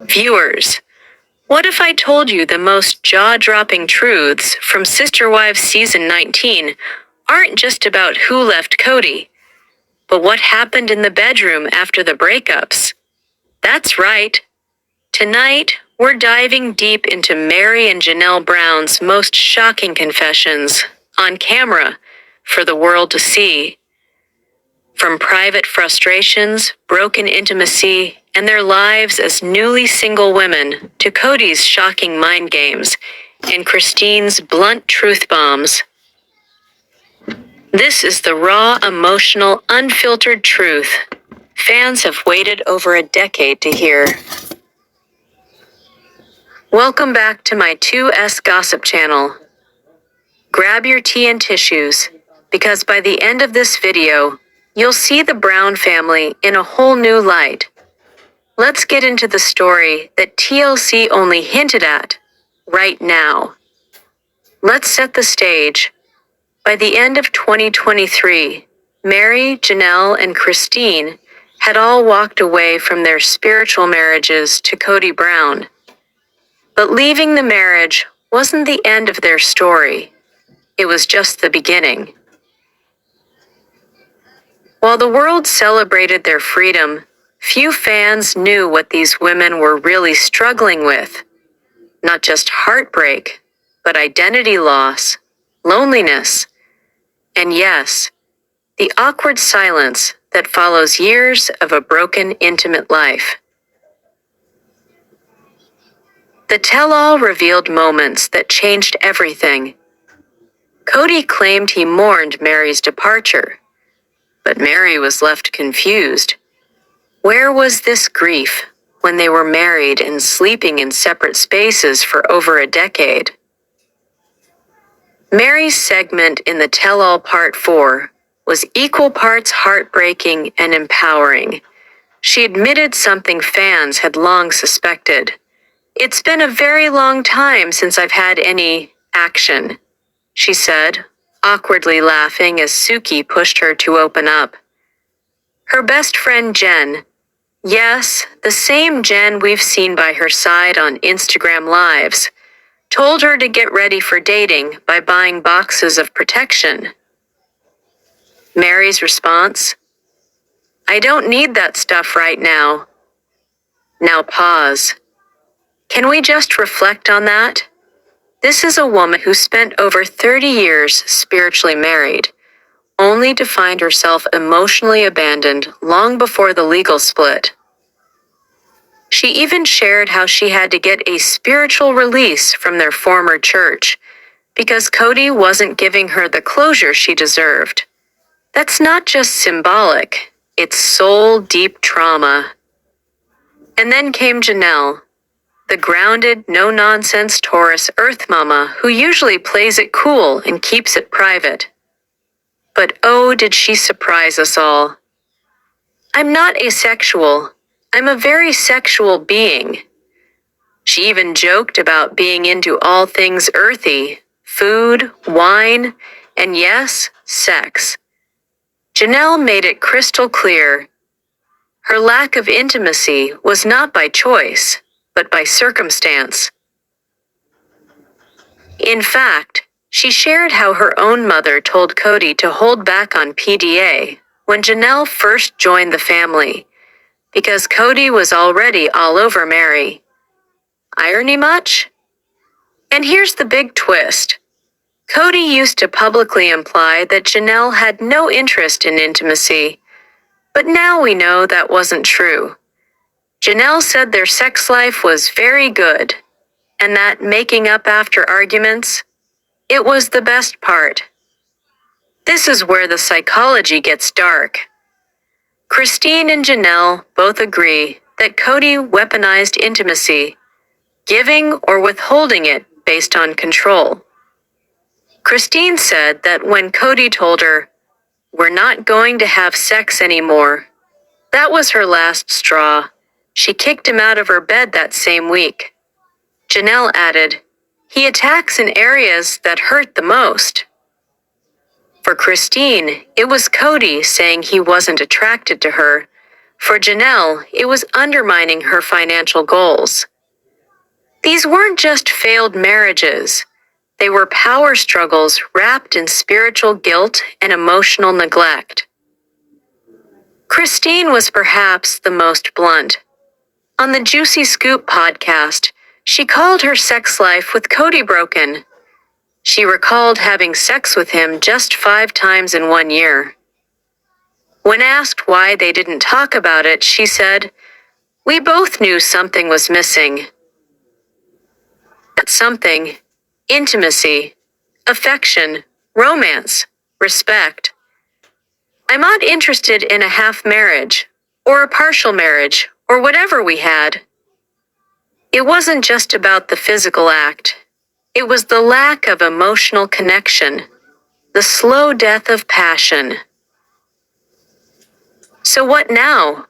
Viewers, what if I told you the most jaw-dropping truths from Sister Wives Season 19 aren't just about who left Kody, but what happened in the bedroom after the breakups? That's right. Tonight, we're diving deep into Meri and Janelle Brown's most shocking confessions, on camera, for the world to see. From private frustrations, broken intimacy, and their lives as newly single women, to Kody's shocking mind games, and Christine's blunt truth bombs. This is the raw, emotional, unfiltered truth fans have waited over a decade to hear. Welcome back to my 2S Gossip channel. Grab your tea and tissues, because by the end of this video, you'll see the Brown family in a whole new light. Let's get into the story that TLC only hinted at, right now. Let's set the stage. By the end of 2023, Meri, Janelle, and Christine had all walked away from their spiritual marriages to Kody Brown. But leaving the marriage wasn't the end of their story. It was just the beginning. While the world celebrated their freedom, few fans knew what these women were really struggling with. Not just heartbreak, but identity loss, loneliness, and yes, the awkward silence that follows years of a broken, intimate life. The tell-all revealed moments that changed everything. Kody claimed he mourned Meri's departure, but Meri was left confused. Where was this grief when they were married and sleeping in separate spaces for over a decade? Meri's segment in the Tell-All Part 4 was equal parts heartbreaking and empowering. She admitted something fans had long suspected. "It's been a very long time since I've had any action," she said, awkwardly laughing as Suki pushed her to open up. Her best friend Jen, yes, the same Jen we've seen by her side on Instagram Lives, told her to get ready for dating by buying boxes of protection. Meri's response? "I don't need that stuff right now." Now pause. Can we just reflect on that? This is a woman who spent over 30 years spiritually married, only to find herself emotionally abandoned long before the legal split. She even shared how she had to get a spiritual release from their former church because Kody wasn't giving her the closure she deserved. That's not just symbolic, it's soul-deep trauma. And then came Janelle, the grounded, no-nonsense Taurus Earth Mama who usually plays it cool and keeps it private. But oh, did she surprise us all. "I'm not asexual. I'm a very sexual being." She even joked about being into all things earthy, food, wine, and yes, sex. Janelle made it crystal clear. Her lack of intimacy was not by choice, but by circumstance. In fact, she shared how her own mother told Kody to hold back on PDA when Janelle first joined the family, because Kody was already all over Meri. Irony much? And here's the big twist. Kody used to publicly imply that Janelle had no interest in intimacy, but now we know that wasn't true. Janelle said their sex life was very good, and that making up after arguments, it was the best part. This is where the psychology gets dark. Christine and Janelle both agree that Kody weaponized intimacy, giving or withholding it based on control. Christine said that when Kody told her, "We're not going to have sex anymore," that was her last straw. She kicked him out of her bed that same week. Janelle added, "He attacks in areas that hurt the most." For Christine, it was Kody saying he wasn't attracted to her, For Janelle, it was undermining her financial goals. These weren't just failed marriages. They were power struggles wrapped in spiritual guilt and emotional neglect. Christine was perhaps the most blunt. On the Juicy Scoop podcast, she called her sex life with Kody broken. She recalled having sex with him just 5 times in 1 year. When asked why they didn't talk about it, she said, "We both knew something was missing. That something, intimacy, affection, romance, respect. I'm not interested in a half marriage, or a partial marriage, or whatever we had." It wasn't just about the physical act. It was the lack of emotional connection, the slow death of passion. So what now?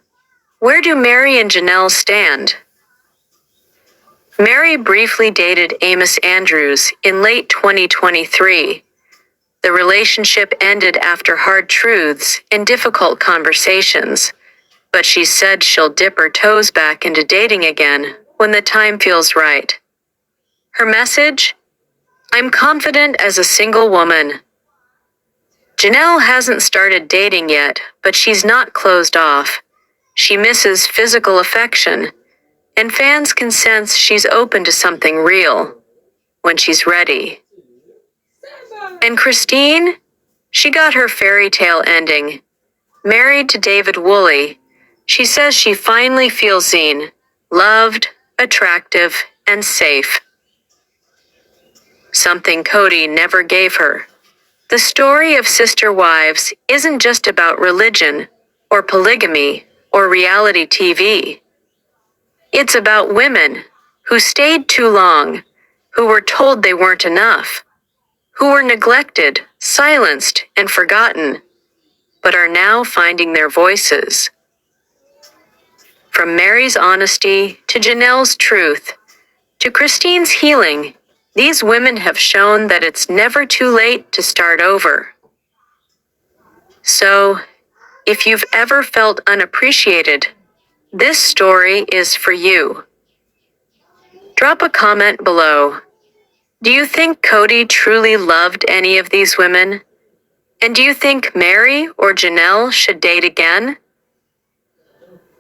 Where do Mary and Janelle stand? Mary briefly dated Amos Andrews in late 2023. The relationship ended after hard truths and difficult conversations, but she said she'll dip her toes back into dating again when the time feels right. Her message? I'm confident as a single woman. Janelle hasn't started dating yet, but she's not closed off. She misses physical affection, and fans can sense she's open to something real when she's ready. And Christine? She got her fairy tale ending. Married to David Woolley, she says she finally feels seen, loved, attractive, and safe. Something Kody never gave her. The story of sister wives isn't just about religion, or polygamy, or reality TV. It's about women who stayed too long, who were told they weren't enough, who were neglected, silenced, and forgotten, but are now finding their voices. From Mary's honesty to Janelle's truth, to Christine's healing, these women have shown that it's never too late to start over. So, if you've ever felt unappreciated, this story is for you. Drop a comment below. Do you think Kody truly loved any of these women? And do you think Mary or Janelle should date again?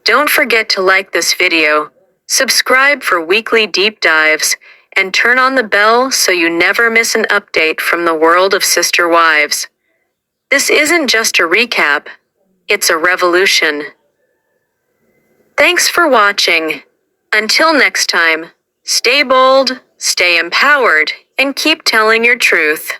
Don't forget to like this video, subscribe for weekly deep dives, and turn on the bell so you never miss an update from the world of sister wives. This isn't just a recap, it's a revolution. Thanks for watching. Until next time, stay bold, stay empowered, and keep telling your truth.